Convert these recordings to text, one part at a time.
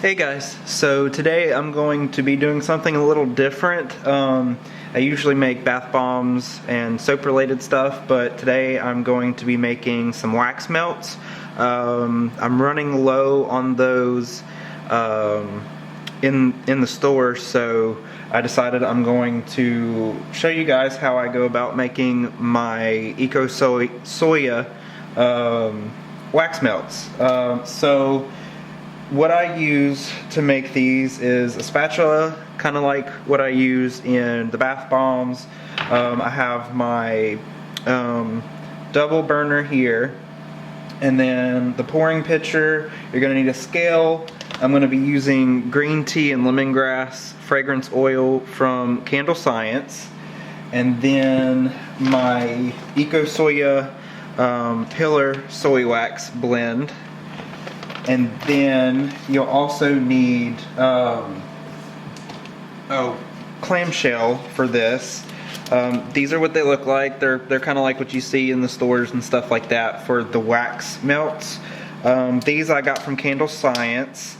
Hey guys, so today I'm going to be doing something a little different. I usually make bath bombs and soap related stuff, but today I'm going to be making some wax melts. I'm running low on those in the store, so I decided I'm going to show you guys how I go about making my Eco Soya wax melts. So what I use to make these is a spatula, kind of like what I use in the bath bombs. I have my double burner here, and then the pouring pitcher. You're going to need a scale. I'm going to be using green tea and lemongrass fragrance oil from Candle Science, and then my Eco Soya Pillar Soy Wax blend. And then you'll also need clamshell for this. These are what they look like. They're kind of like what you see in the stores and stuff like that for the wax melts. These I got from Candle Science.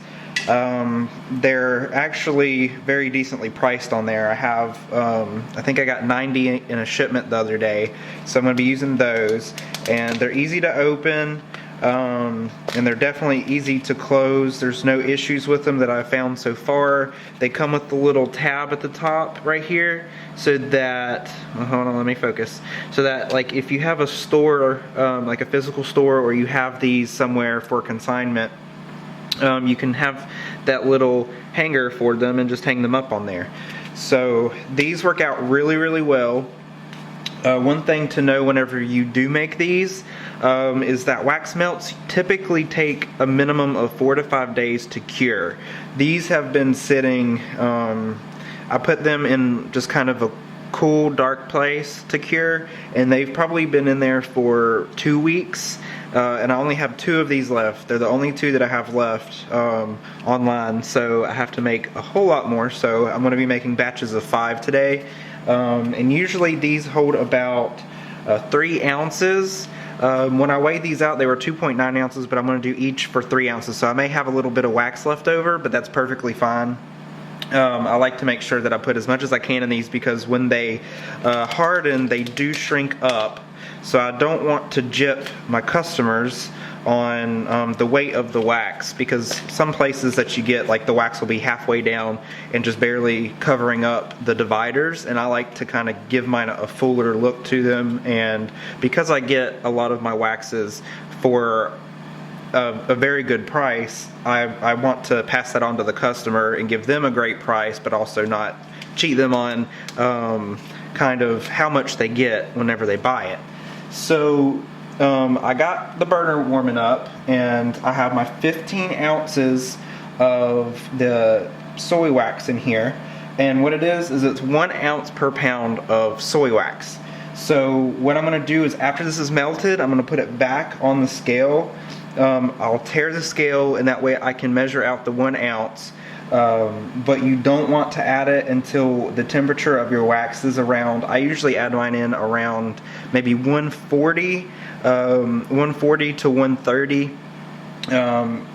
They're actually very decently priced on there. I have, I think I got 90 in a shipment the other day, so I'm going to be using those. And they're easy to open. And they're definitely easy to close. There's no issues with them that I've found so far. They come with the little tab at the top right here, so that, hold on, let me focus. So that, like, if you have a store, like a physical store, or you have these somewhere for consignment, you can have that little hanger for them and just hang them up on there. So these work out really, really well. One thing to know whenever you do make these is that wax melts typically take a minimum of 4 to 5 days to cure. These have been sitting, I put them in just kind of a cool, dark place to cure, and they've probably been in there for 2 weeks. And I only have 2 of these left. They're the only 2 that I have left online, so I have to make a whole lot more. So I'm going to be making batches of 5 today. And usually these hold about 3 ounces. When I weighed these out, they were 2.9 ounces, but I'm going to do each for 3 ounces. So I may have a little bit of wax left over, but that's perfectly fine. I like to make sure that I put as much as I can in these, because when they harden, they do shrink up. So I don't want to gyp my customers on the weight of the wax, because some places that you get, like, the wax will be halfway down and just barely covering up the dividers, and I like to kind of give mine a fuller look to them. And because I get a lot of my waxes for a very good price, I want to pass that on to the customer and give them a great price, but also not cheat them on kind of how much they get whenever they buy it. So I got the burner warming up, and I have my 15 ounces of the soy wax in here. And what it is it's 1 ounce per pound of soy wax. So what I'm going to do is, after this is melted, I'm going to put it back on the scale. I'll tear the scale, and that way I can measure out the 1 ounce. But you don't want to add it until the temperature of your wax is around, I usually add mine in around maybe 140 to 130,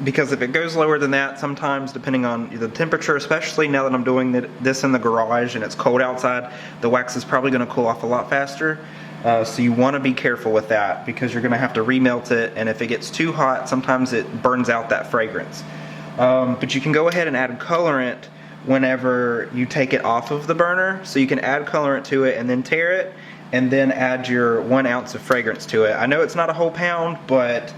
because if it goes lower than that, sometimes, depending on the temperature, especially now that I'm doing this in the garage and it's cold outside, the wax is probably going to cool off a lot faster. So you want to be careful with that, because you're going to have to remelt it, and if it gets too hot, sometimes it burns out that fragrance. But you can go ahead and add colorant whenever you take it off of the burner. So you can add colorant to it and then tear it, and then add your 1 ounce of fragrance to it. I know it's not a whole pound, but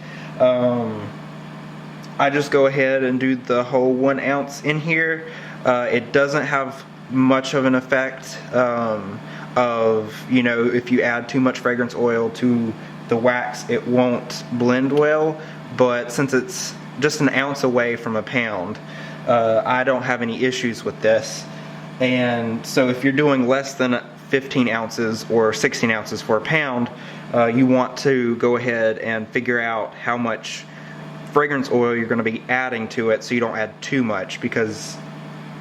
I just go ahead and do the whole 1 ounce in here. It doesn't have much of an effect of, you know, if you add too much fragrance oil to the wax, it won't blend well. But since it's just 1 ounce away from a pound, I don't have any issues with this. And so if you're doing less than 15 ounces or 16 ounces for a pound, you want to go ahead and figure out how much fragrance oil you're going to be adding to it, so you don't add too much, because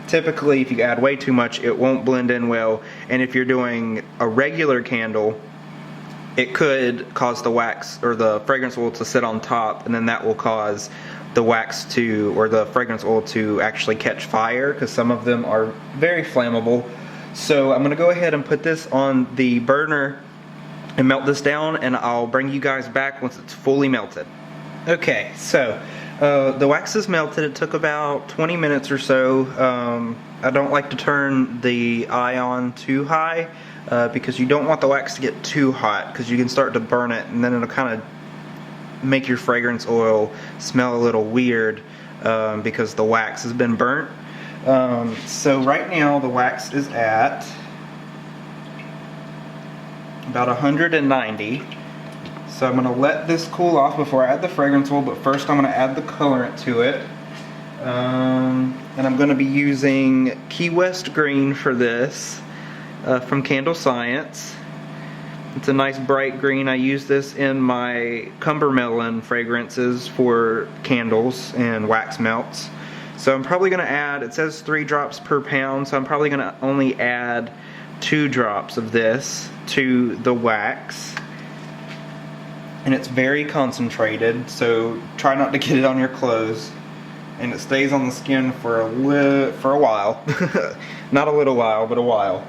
typically if you add way too much, it won't blend in well. And if you're doing a regular candle, it could cause the wax or the fragrance oil to sit on top, and then that will cause the wax to, or the fragrance oil to actually catch fire, because some of them are very flammable. So I'm gonna go ahead and put this on the burner and melt this down, and I'll bring you guys back once it's fully melted. Okay, so the wax is melted. It took about 20 minutes or so. I don't like to turn the eye on too high because you don't want the wax to get too hot, because you can start to burn it, and then it'll kind of make your fragrance oil smell a little weird because the wax has been burnt. So right now the wax is at about 190. So I'm going to let this cool off before I add the fragrance oil, but first I'm going to add the colorant to it. And I'm going to be using Key West Green for this from Candle Science. It's a nice bright green. I use this in my Cumbermelon fragrances for candles and wax melts. So I'm probably going to add, it says 3 drops per pound, so I'm probably going to only add 2 drops of this to the wax. And it's very concentrated, so try not to get it on your clothes. And it stays on the skin for a while. Not a little while, but a while.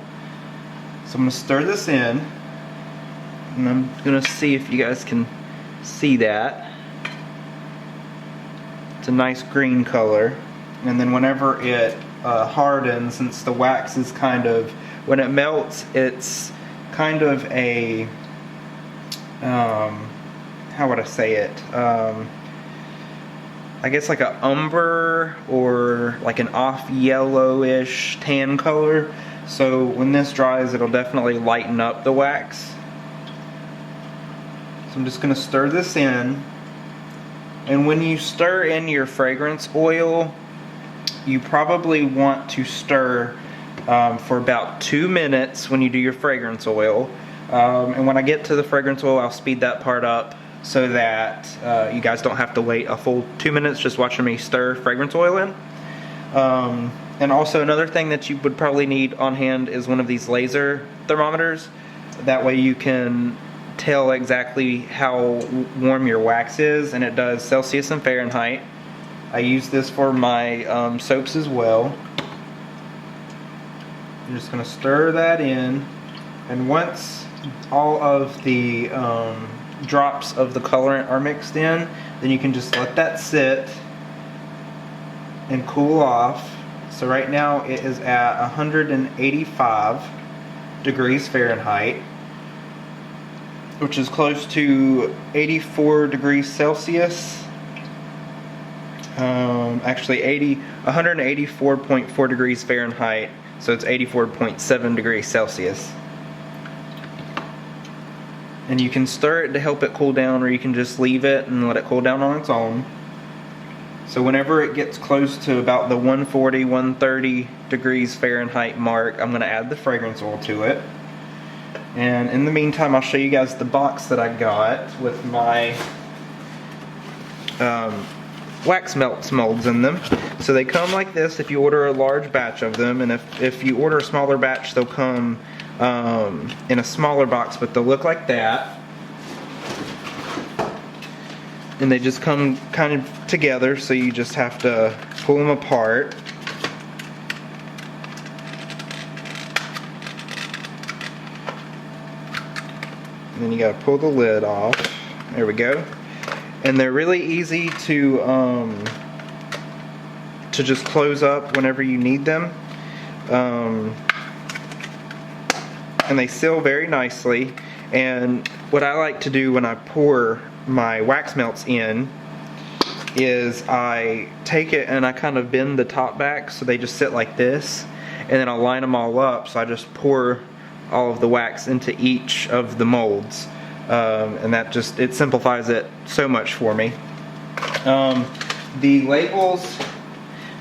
So I'm going to stir this in. And I'm going to see if you guys can see that. It's a nice green color. And then whenever it hardens, since the wax is kind of, when it melts, it's kind of a, how would I say it? I guess like a umber or like an off yellowish tan color. So when this dries, it'll definitely lighten up the wax. So I'm just going to stir this in. And when you stir in your fragrance oil, you probably want to stir for about 2 minutes when you do your fragrance oil. And when I get to the fragrance oil, I'll speed that part up so that you guys don't have to wait a full 2 minutes just watching me stir fragrance oil in. And also another thing that you would probably need on hand is one of these laser thermometers. That way you can tell exactly how warm your wax is, and it does Celsius and Fahrenheit. I use this for my soaps as well. I'm just going to stir that in, and once all of the drops of the colorant are mixed in, then you can just let that sit and cool off. So right now it is at 185 degrees Fahrenheit, which is close to 84 degrees Celsius. Actually 184.4 degrees Fahrenheit, so it's 84.7 degrees Celsius. And you can stir it to help it cool down, or you can just leave it and let it cool down on its own. So whenever it gets close to about the 140, 130 degrees Fahrenheit mark, I'm going to add the fragrance oil to it. And in the meantime, I'll show you guys the box that I got with my wax melts molds in them. So they come like this if you order a large batch of them, and if you order a smaller batch, they'll come in a smaller box, but they'll look like that. And they just come kind of together, so you just have to pull them apart. And then you gotta pull the lid off. There we go. And they're really easy to just close up whenever you need them. And they seal very nicely. And what I like to do when I pour my wax melts in is I take it and I kind of bend the top back so they just sit like this, and then I'll line them all up. So I just pour all of the wax into each of the molds, and that just, it simplifies it so much for me. The labels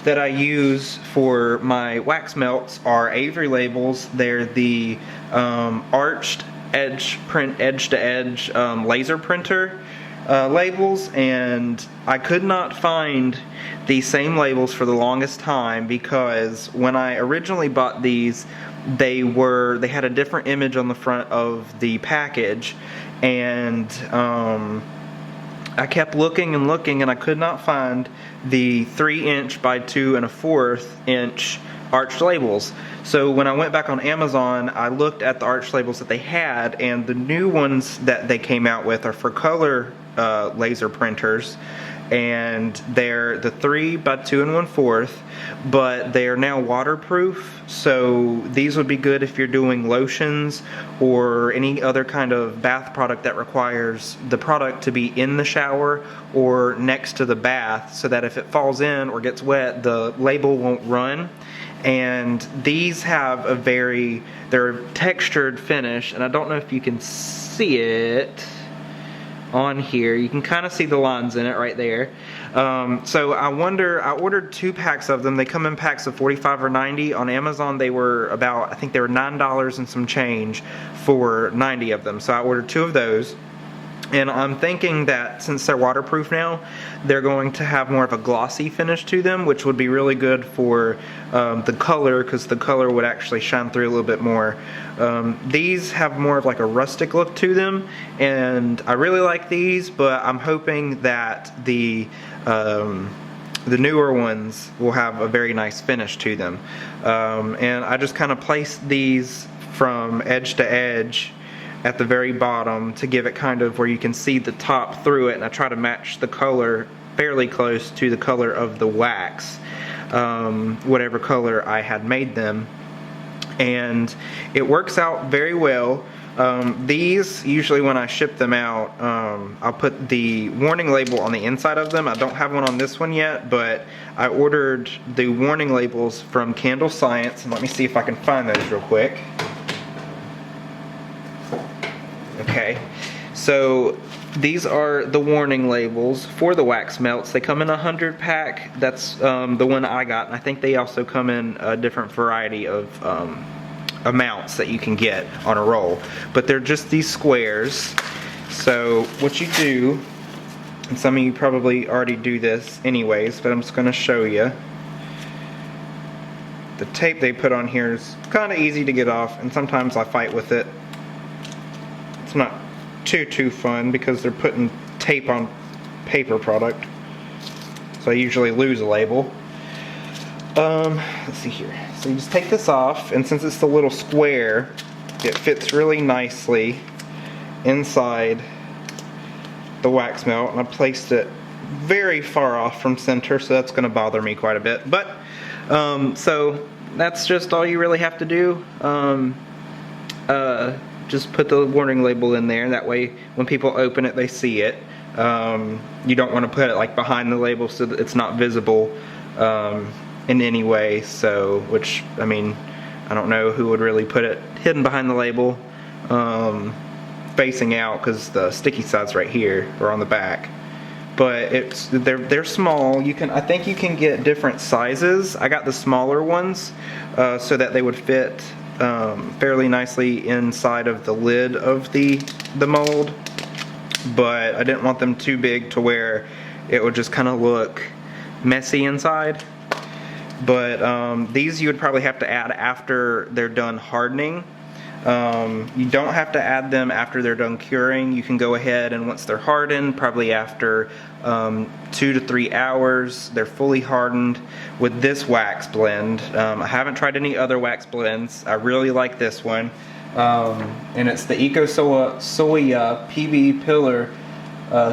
that I use for my wax melts are Avery labels. They're the arched edge print, edge to edge laser printer labels, and I could not find the same labels for the longest time, because when I originally bought these, they had a different image on the front of the package, and I kept looking and looking and I could not find the 3" by 2 1/4" arched labels. So when I went back on Amazon, I looked at the arched labels that they had, and the new ones that they came out with are for color laser printers, and they're the 3 by 2 1/4, but they are now waterproof. So these would be good if you're doing lotions or any other kind of bath product that requires the product to be in the shower or next to the bath, so that if it falls in or gets wet, the label won't run. And these have they're textured finish, and I don't know if you can see it on here. You can kind of see the lines in it right there. So I ordered 2 packs of them. They come in packs of 45 or 90. On Amazon they were about, I think they were $9 and some change for 90 of them. So I ordered 2 of those. And I'm thinking that since they're waterproof now, they're going to have more of a glossy finish to them, which would be really good for the color, because the color would actually shine through a little bit more. These have more of like a rustic look to them, and I really like these, but I'm hoping that the newer ones will have a very nice finish to them. And I just kind of placed these from edge to edge at the very bottom to give it kind of where you can see the top through it, and I try to match the color fairly close to the color of the wax, whatever color I had made them, and it works out very well. These, usually when I ship them out, I'll put the warning label on the inside of them. I don't have one on this one yet, but I ordered the warning labels from Candle Science, and let me see if I can find those real quick. Okay, so these are the warning labels for the wax melts. They come in a 100 pack. That's the one I got, and I think they also come in a different variety of amounts that you can get on a roll. But they're just these squares. So what you do, and some of you probably already do this anyways, but I'm just going to show you. The tape they put on here is kind of easy to get off, and sometimes I fight with it. It's not too fun because they're putting tape on paper product, so I usually lose a label. Let's see here. So you just take this off, and since it's the little square, it fits really nicely inside the wax melt, and I placed it very far off from center, so that's going to bother me quite a bit. But so that's just all you really have to do. Just put the warning label in there, and that way when people open it they see it. You don't want to put it like behind the label so that it's not visible in any way, so, which, I mean, I don't know who would really put it hidden behind the label, facing out, because the sticky side's right here or on the back. But they're small. I think you can get different sizes. I got the smaller ones so that they would fit fairly nicely inside of the lid of the mold, but I didn't want them too big to where it would just kind of look messy inside. But these you would probably have to add after they're done hardening. You don't have to add them after they're done curing. You can go ahead and once they're hardened, probably after 2 to 3 hours, they're fully hardened with this wax blend. I haven't tried any other wax blends. I really like this one. And it's the Eco Soya PB Pillar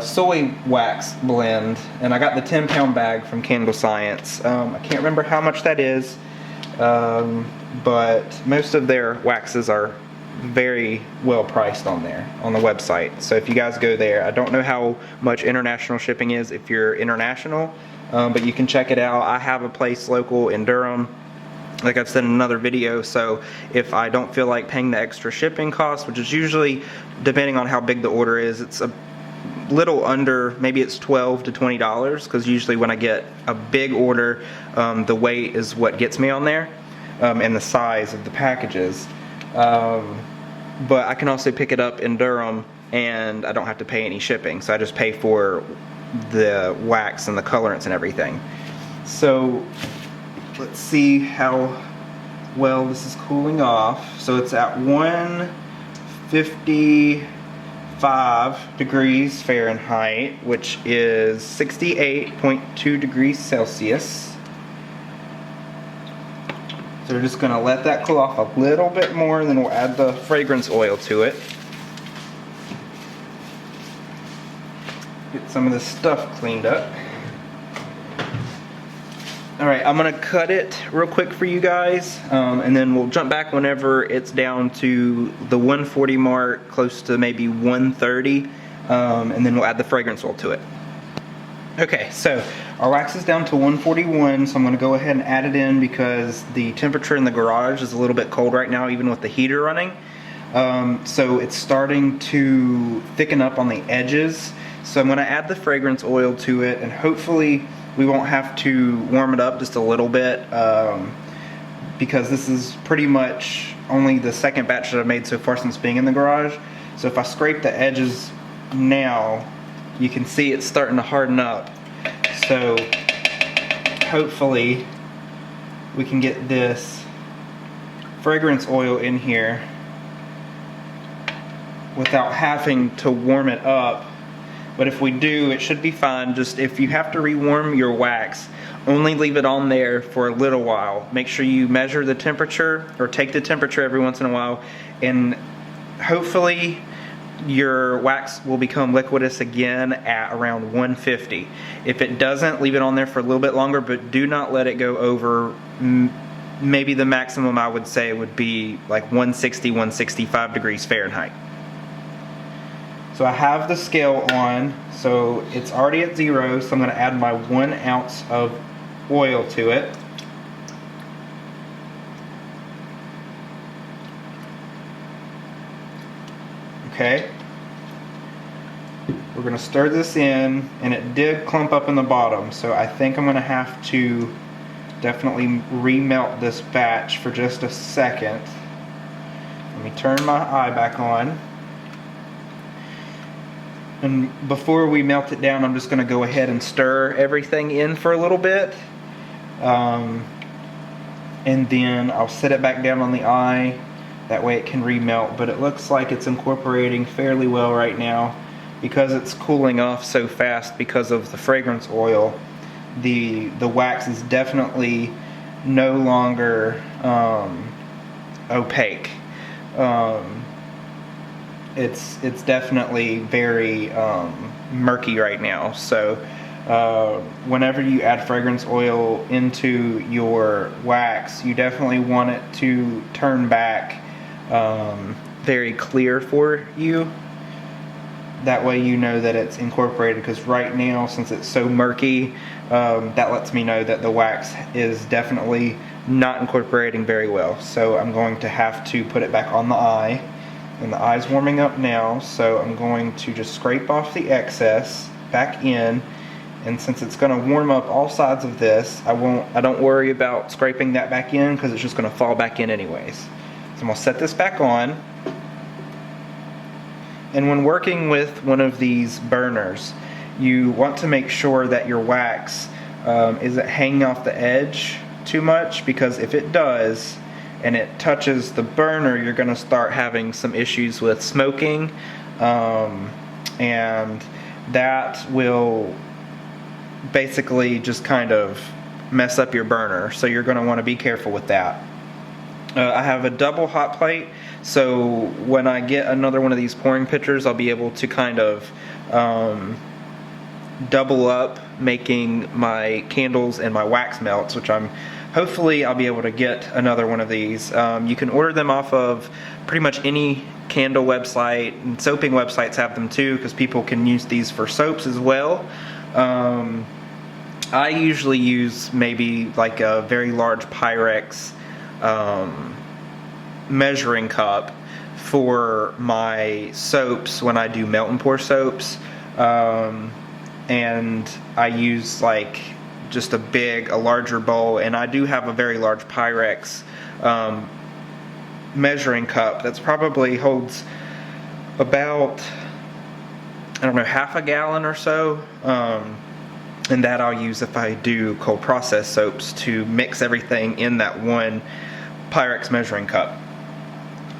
soy wax blend. And I got the 10-pound bag from Candle Science. I can't remember how much that is. But most of their waxes are very well priced on there on the website. So if you guys go there, I don't know how much international shipping is if you're international, but you can check it out. I have a place local in Durham, like I've said in another video, so if I don't feel like paying the extra shipping cost, which is usually, depending on how big the order is, it's a little under, maybe it's $12 to $20, because usually when I get a big order, the weight is what gets me on there, and the size of the packages. But I can also pick it up in Durham and I don't have to pay any shipping, so I just pay for the wax and the colorants and everything. So let's see how well this is cooling off. So it's at 155 105 degrees Fahrenheit, which is 68.2 degrees Celsius. So we're just gonna let that cool off a little bit more, and then we'll add the fragrance oil to it. Get some of this stuff cleaned up. Alright, I'm gonna cut it real quick for you guys, and then we'll jump back whenever it's down to the 140 mark, close to maybe 130, and then we'll add the fragrance oil to it. Okay, so our wax is down to 141, so I'm going to go ahead and add it in because the temperature in the garage is a little bit cold right now, even with the heater running. So it's starting to thicken up on the edges. So I'm going to add the fragrance oil to it, and hopefully we won't have to warm it up just a little bit, because this is pretty much only the second batch that I've made so far since being in the garage. So if I scrape the edges now, you can see it's starting to harden up. So hopefully we can get this fragrance oil in here without having to warm it up. But if we do, it should be fine. Just if you have to rewarm your wax, only leave it on there for a little while. Make sure you measure the temperature, or take the temperature every once in a while, and hopefully your wax will become liquidous again at around 150. If it doesn't, leave it on there for a little bit longer, but do not let it go over. Maybe the maximum I would say would be like 160, 165 degrees Fahrenheit. So I have the scale on, so it's already at 0, so I'm going to add my 1 ounce of oil to it. Okay, we're going to stir this in, and it did clump up in the bottom, so I think I'm going to have to definitely remelt this batch for just a second. Let me turn my eye back on. And before we melt it down, I'm just going to go ahead and stir everything in for a little bit. And then I'll set it back down on the eye. That way it can remelt, but it looks like it's incorporating fairly well right now. Because it's cooling off so fast because of the fragrance oil, the wax is definitely no longer opaque. It's definitely very murky right now. So whenever you add fragrance oil into your wax, you definitely want it to turn back very clear for you. That way you know that it's incorporated, because right now, since it's so murky, that lets me know that the wax is definitely not incorporating very well. So I'm going to have to put it back on the eye, and the eye's warming up now, so I'm going to just scrape off the excess back in. And since it's going to warm up all sides of this, I don't worry about scraping that back in, because it's just going to fall back in anyways. So I'm going to set this back on. And when working with one of these burners, you want to make sure that your wax isn't hanging off the edge too much, because if it does and it touches the burner, you're going to start having some issues with smoking, and that will basically just kind of mess up your burner. So you're going to want to be careful with that. I have a double hot plate, so when I get another one of these pouring pitchers, I'll be able to kind of double up making my candles and my wax melts, which hopefully I'll be able to get another one of these. You can order them off of pretty much any candle website, and soaping websites have them too, because people can use these for soaps as well. I usually use maybe like a very large Pyrex measuring cup for my soaps when I do melt and pour soaps, and I use like just a larger bowl, and I do have a very large Pyrex measuring cup that's probably holds about, I don't know, half a gallon or so, and that I'll use if I do cold process soaps to mix everything in that one Pyrex measuring cup.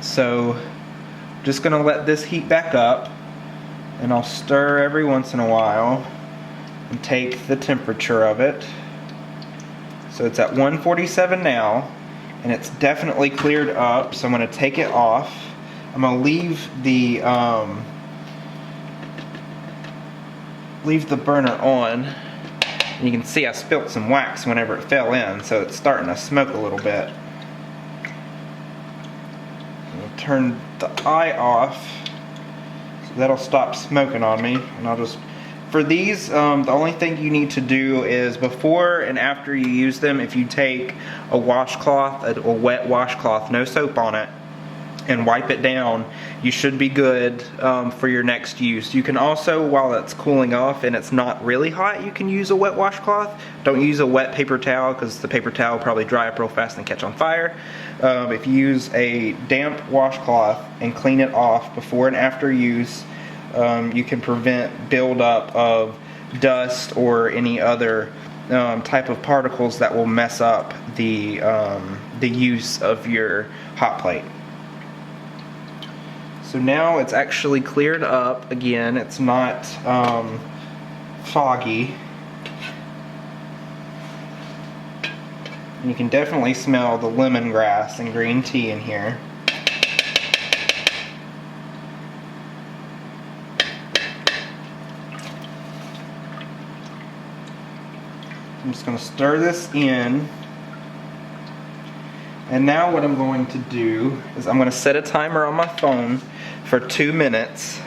So just gonna let this heat back up. And I'll stir every once in a while and take the temperature of it. So it's at 147 now, and it's definitely cleared up, so I'm going to take it off. I'm going to leave the burner on. And you can see I spilt some wax whenever it fell in, so it's starting to smoke a little bit. I'll turn the eye off, so that'll stop smoking on me, and I'll just... For these, the only thing you need to do is before and after you use them, if you take a washcloth, a wet washcloth, no soap on it, and wipe it down, you should be good for your next use. You can also, while it's cooling off and it's not really hot, you can use a wet washcloth. Don't use a wet paper towel, because the paper towel will probably dry up real fast and catch on fire. If you use a damp washcloth and clean it off before and after use, you can prevent buildup of dust or any other type of particles that will mess up the use of your hot plate. So now it's actually cleared up again. It's not foggy. And you can definitely smell the lemongrass and green tea in here. I'm just going to stir this in. And now what I'm going to do is I'm going to set a timer on my phone for 2 minutes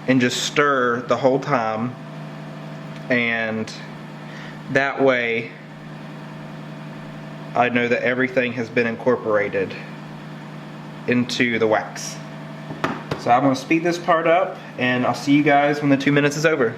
and just stir the whole time. And that way I know that everything has been incorporated into the wax. So I'm going to speed this part up, and I'll see you guys when the 2 minutes is over.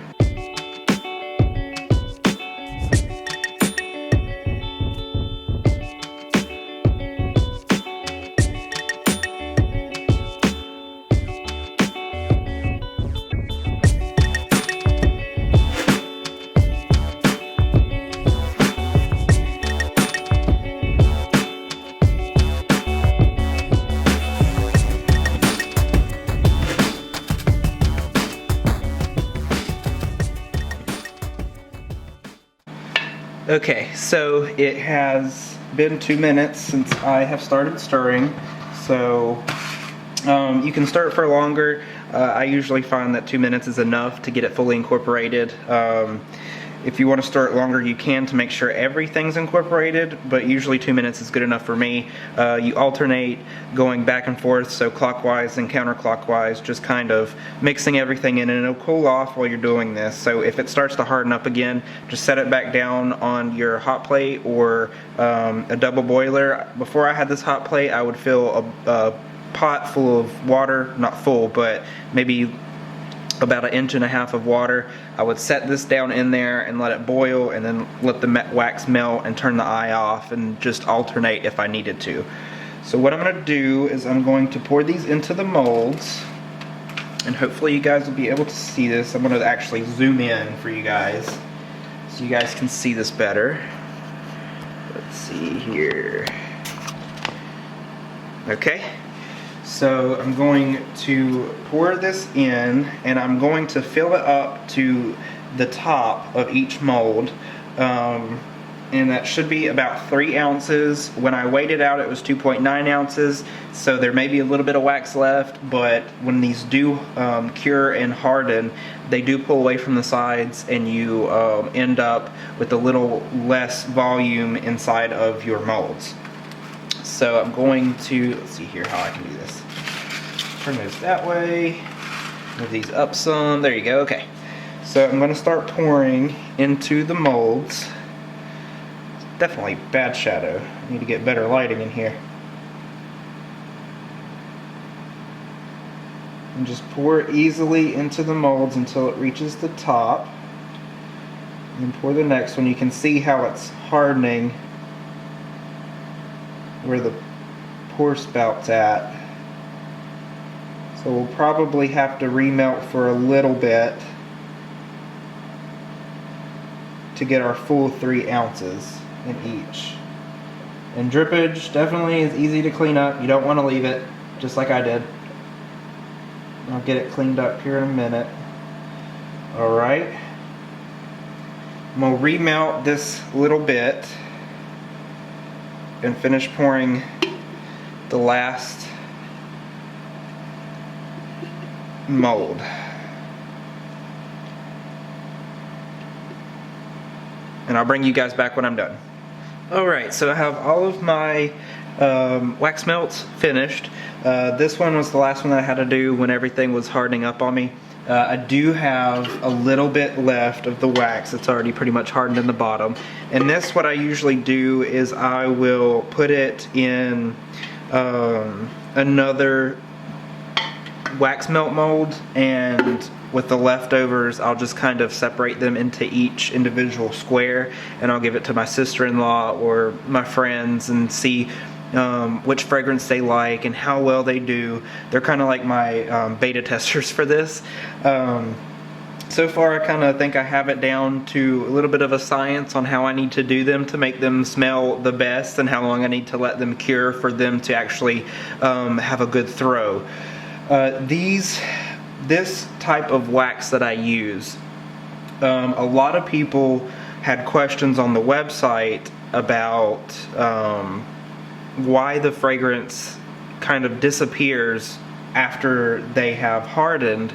Okay, so it has been 2 minutes since I have started stirring, so you can stir it for longer. I usually find that 2 minutes is enough to get it fully incorporated. If you want to stir it longer, you can, to make sure everything's incorporated, but usually 2 minutes is good enough for me. You alternate going back and forth, so clockwise and counterclockwise, just kind of mixing everything in, and it'll cool off while you're doing this. So if it starts to harden up again, just set it back down on your hot plate or a double boiler. Before I had this hot plate, I would fill a pot full of water, not full, but maybe about 1.5 inches of water. I would set this down in there and let it boil, and then let the wax melt and turn the eye off, and just alternate if I needed to. So what I'm going to do is I'm going to pour these into the molds, and hopefully you guys will be able to see this. I'm going to actually zoom in for you guys so you guys can see this better. Let's see here. Okay. So I'm going to pour this in, and I'm going to fill it up to the top of each mold, and that should be about 3 ounces. When I weighed it out, it was 2.9 ounces, so there may be a little bit of wax left, but when these do cure and harden, they do pull away from the sides, and you end up with a little less volume inside of your molds. So I'm going to, let's see here how I can do this. Turn those that way, move these up some, there you go, okay. So I'm going to start pouring into the molds. Definitely bad shadow, I need to get better lighting in here. And just pour easily into the molds until it reaches the top. And pour the next one. You can see how it's hardening where the pour spout's at. So we'll probably have to remelt for a little bit to get our full 3 ounces in each. And drippage definitely is easy to clean up. You don't want to leave it, just like I did. I'll get it cleaned up here in a minute. Alright. I'm going to remelt this little bit and finish pouring the last mold. And I'll bring you guys back when I'm done. Alright, so I have all of my wax melts finished. This one was the last one that I had to do when everything was hardening up on me. I do have a little bit left of the wax. It's already pretty much hardened in the bottom. And this, what I usually do is I will put it in another wax melt mold, and with the leftovers I'll just kind of separate them into each individual square, and I'll give it to my sister-in-law or my friends and see which fragrance they like and how well they do. They're kind of like my beta testers for this. So far I kind of think I have it down to a little bit of a science on how I need to do them to make them smell the best, and how long I need to let them cure for them to actually have a good throw. This type of wax that I use, a lot of people had questions on the website about why the fragrance kind of disappears after they have hardened.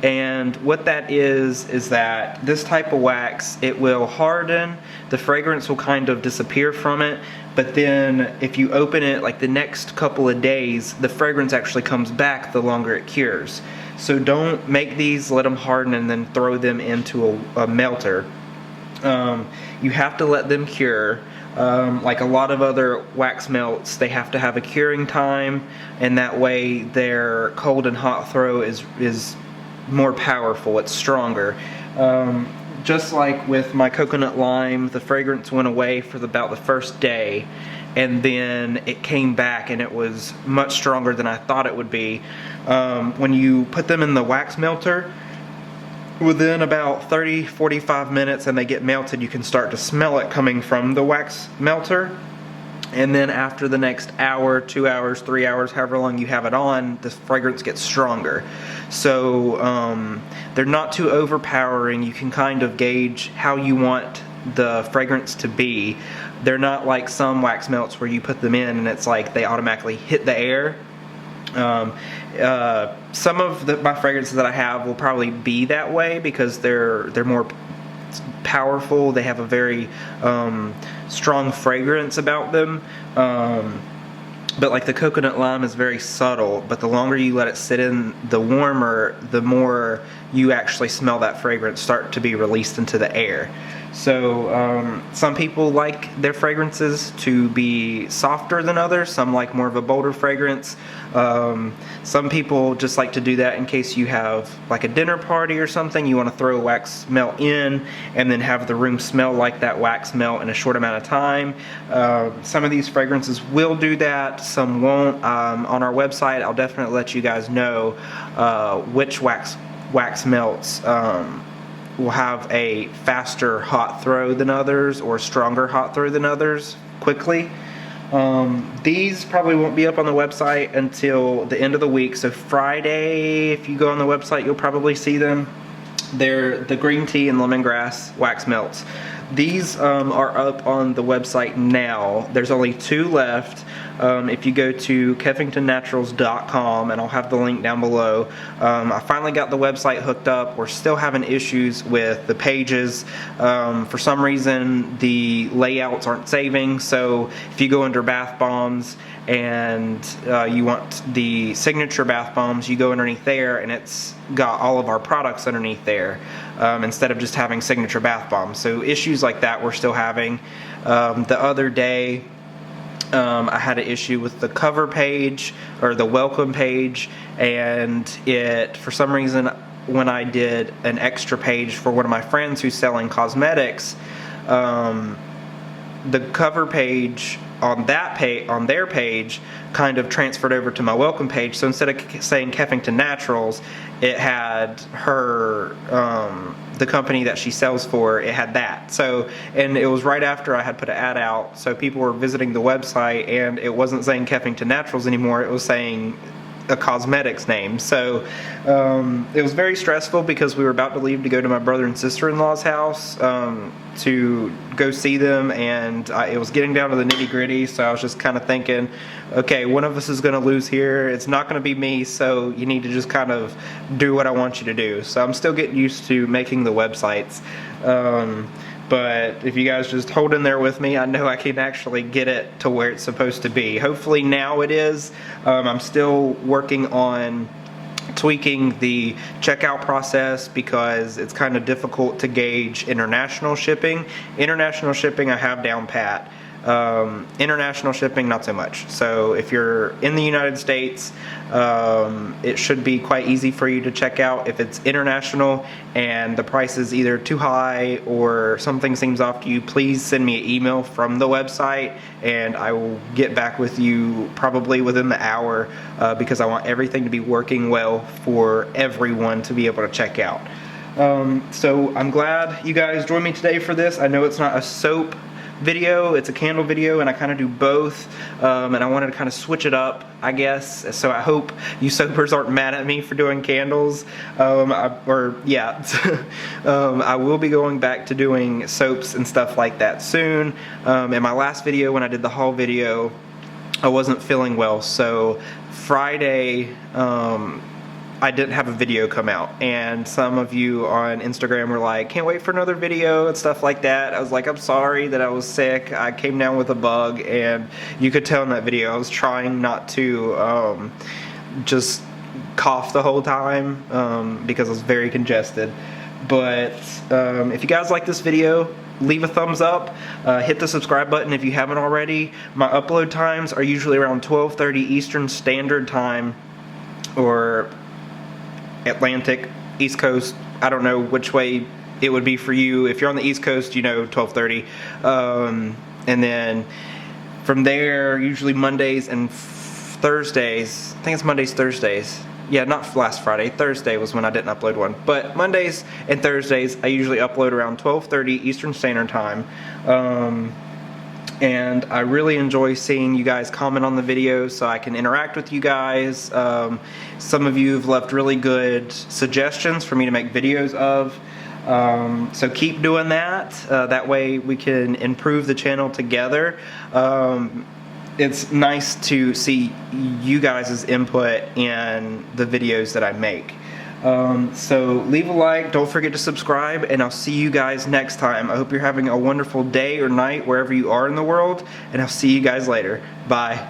And what that is that this type of wax, it will harden, the fragrance will kind of disappear from it, but then if you open it like the next couple of days, the fragrance actually comes back the longer it cures. So don't make these, let them harden and then throw them into a melter. You have to let them cure. Like a lot of other wax melts, they have to have a curing time, and that way their cold and hot throw is more powerful, it's stronger. Just like with my coconut lime, the fragrance went away for about the first day, and then it came back and it was much stronger than I thought it would be. When you put them in the wax melter, within about 30-45 minutes and they get melted, you can start to smell it coming from the wax melter. And then after the next hour, 2 hours, 3 hours, however long you have it on, the fragrance gets stronger. So they're not too overpowering. You can kind of gauge how you want the fragrance to be. They're not like some wax melts where you put them in and it's like they automatically hit the air. Some of my fragrances that I have will probably be that way because they're more powerful. They have a very strong fragrance about them. But like the coconut lime is very subtle, but the longer you let it sit in, the warmer, the more you actually smell that fragrance start to be released into the air. So some people like their fragrances to be softer than others. Some like more of a bolder fragrance. Some people just like to do that in case you have like a dinner party or something. You want to throw a wax melt in and then have the room smell like that wax melt in a short amount of time. Some of these fragrances will do that, some won't. On our website I'll definitely let you guys know which wax melts will have a faster hot throw than others or stronger hot throw than others quickly. These probably won't be up on the website until the end of the week, so Friday, if you go on the website, you'll probably see them. They're the green tea and lemongrass wax melts. These are up on the website now. There's only 2 left. If you go to keffingtonnaturals.com, and I'll have the link down below. I finally got the website hooked up. We're still having issues with the pages. For some reason the layouts aren't saving, so if you go under bath bombs and you want the signature bath bombs, you go underneath there and it's got all of our products underneath there instead of just having signature bath bombs. So issues like that we're still having. The other day I had an issue with the cover page or the welcome page, and it, for some reason, when I did an extra page for one of my friends who's selling cosmetics, the cover page on their page kind of transferred over to my welcome page. So instead of saying Keffington Naturals, it had her the company that she sells for, it had that. So, and it was right after I had put an ad out, so people were visiting the website and it wasn't saying Keffington Naturals anymore, it was saying a cosmetics name. So it was very stressful because we were about to leave to go to my brother and sister-in-law's house to go see them, and it was getting down to the nitty-gritty. So I was just kind of thinking, okay, one of us is going to lose here. It's not going to be me, so you need to just kind of do what I want you to do. So I'm still getting used to making the websites. But if you guys just hold in there with me, I know I can actually get it to where it's supposed to be. Hopefully now it is. I'm still working on tweaking the checkout process because it's kind of difficult to gauge international shipping. International shipping I have down pat. International shipping, not so much. So if you're in the United States, it should be quite easy for you to check out. If it's international and the price is either too high or something seems off to you, please send me an email from the website and I will get back with you probably within the hour because I want everything to be working well for everyone to be able to check out. So I'm glad you guys joined me today for this. I know it's not a soap video, it's a candle video, and I kind of do both, and I wanted to kind of switch it up, I guess. So I hope you soapers aren't mad at me for doing candles. I will be going back to doing soaps and stuff like that soon. In my last video, when I did the haul video, I wasn't feeling well, so Friday I didn't have a video come out, and some of you on Instagram were like, can't wait for another video and stuff like that. I was like, I'm sorry that I was sick. I came down with a bug, and you could tell in that video I was trying not to just cough the whole time because I was very congested. But if you guys like this video, leave a thumbs up, hit the subscribe button if you haven't already. My upload times are usually around 12:30 Eastern Standard Time, or Atlantic, East Coast. I don't know which way it would be for you. If you're on the East Coast, you know, 12:30. And then from there, usually Mondays and Thursdays. I think it's Mondays, Thursdays. Yeah, not last Friday. Thursday was when I didn't upload one. But Mondays and Thursdays, I usually upload around 12:30 Eastern Standard Time. And I really enjoy seeing you guys comment on the videos so I can interact with you guys. Some of you have left really good suggestions for me to make videos of. So keep doing that. That way we can improve the channel together. It's nice to see you guys' input in the videos that I make. So leave a like, don't forget to subscribe, and I'll see you guys next time. I hope you're having a wonderful day or night wherever you are in the world, and I'll see you guys later. Bye.